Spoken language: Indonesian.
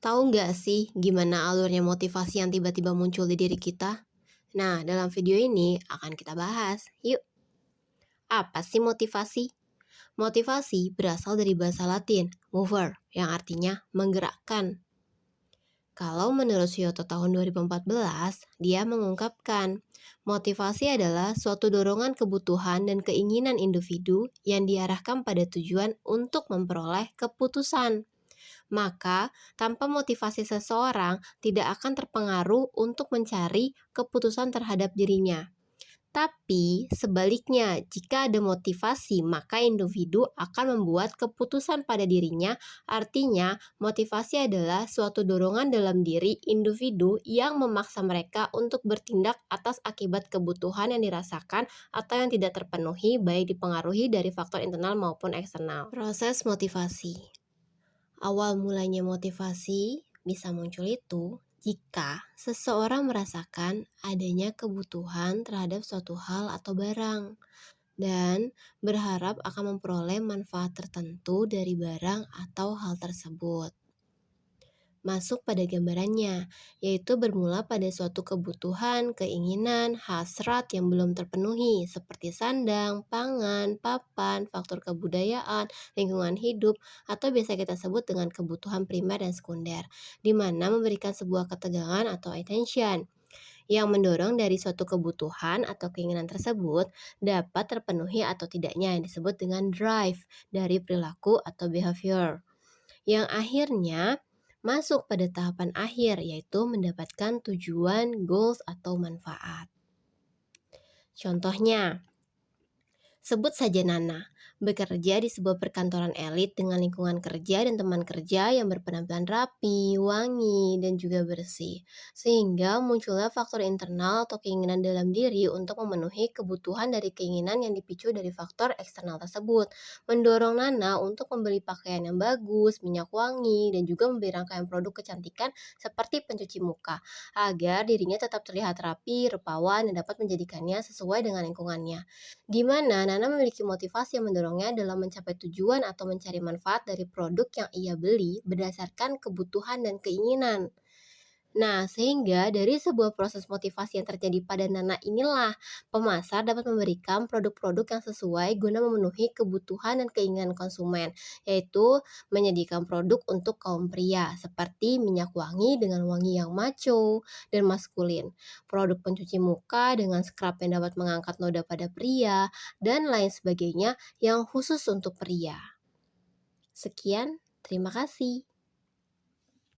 Tahu nggak sih gimana alurnya motivasi yang tiba-tiba muncul di diri kita? Nah, dalam video ini akan kita bahas. Yuk, apa sih motivasi? Motivasi berasal dari bahasa Latin, mover, yang artinya menggerakkan. Kalau menurut Kyoto tahun 2014, dia mengungkapkan, motivasi adalah suatu dorongan kebutuhan dan keinginan individu yang diarahkan pada tujuan untuk memperoleh keputusan. Maka, tanpa motivasi seseorang tidak akan terpengaruh untuk mencari keputusan terhadap dirinya. Tapi, sebaliknya, jika ada motivasi, maka individu akan membuat keputusan pada dirinya. Artinya, motivasi adalah suatu dorongan dalam diri individu yang memaksa mereka untuk bertindak atas akibat kebutuhan yang dirasakan atau yang tidak terpenuhi, baik dipengaruhi dari faktor internal maupun eksternal. Proses motivasi. Awal mulanya motivasi bisa muncul itu jika seseorang merasakan adanya kebutuhan terhadap suatu hal atau barang dan berharap akan memperoleh manfaat tertentu dari barang atau hal tersebut. Masuk pada gambarannya, yaitu bermula pada suatu kebutuhan, keinginan, hasrat yang belum terpenuhi, seperti sandang, pangan, papan, faktor kebudayaan, lingkungan hidup, atau biasa kita sebut dengan kebutuhan primer dan sekunder, di mana memberikan sebuah ketegangan atau attention yang mendorong dari suatu kebutuhan atau keinginan tersebut dapat terpenuhi atau tidaknya yang disebut dengan drive dari perilaku atau behavior yang akhirnya masuk pada tahapan akhir yaitu mendapatkan tujuan, goals, atau manfaat. Contohnya, sebut saja Nana, bekerja di sebuah perkantoran elit dengan lingkungan kerja dan teman kerja yang berpenampilan rapi, wangi, dan juga bersih. Sehingga munculnya faktor internal atau keinginan dalam diri untuk memenuhi kebutuhan dari keinginan yang dipicu dari faktor eksternal tersebut. Mendorong Nana untuk membeli pakaian yang bagus, minyak wangi, dan juga membeli rangkaian produk kecantikan seperti pencuci muka, agar dirinya tetap terlihat rapi, rupawan, dan dapat menjadikannya sesuai dengan lingkungannya. Di mana Nana memiliki motivasi yang mendorongnya dalam mencapai tujuan atau mencari manfaat dari produk yang ia beli berdasarkan kebutuhan dan keinginan. Nah, sehingga dari sebuah proses motivasi yang terjadi pada Nana inilah, pemasar dapat memberikan produk-produk yang sesuai guna memenuhi kebutuhan dan keinginan konsumen, yaitu menyediakan produk untuk kaum pria, seperti minyak wangi dengan wangi yang macho dan maskulin, produk pencuci muka dengan scrub yang dapat mengangkat noda pada pria, dan lain sebagainya yang khusus untuk pria. Sekian, terima kasih.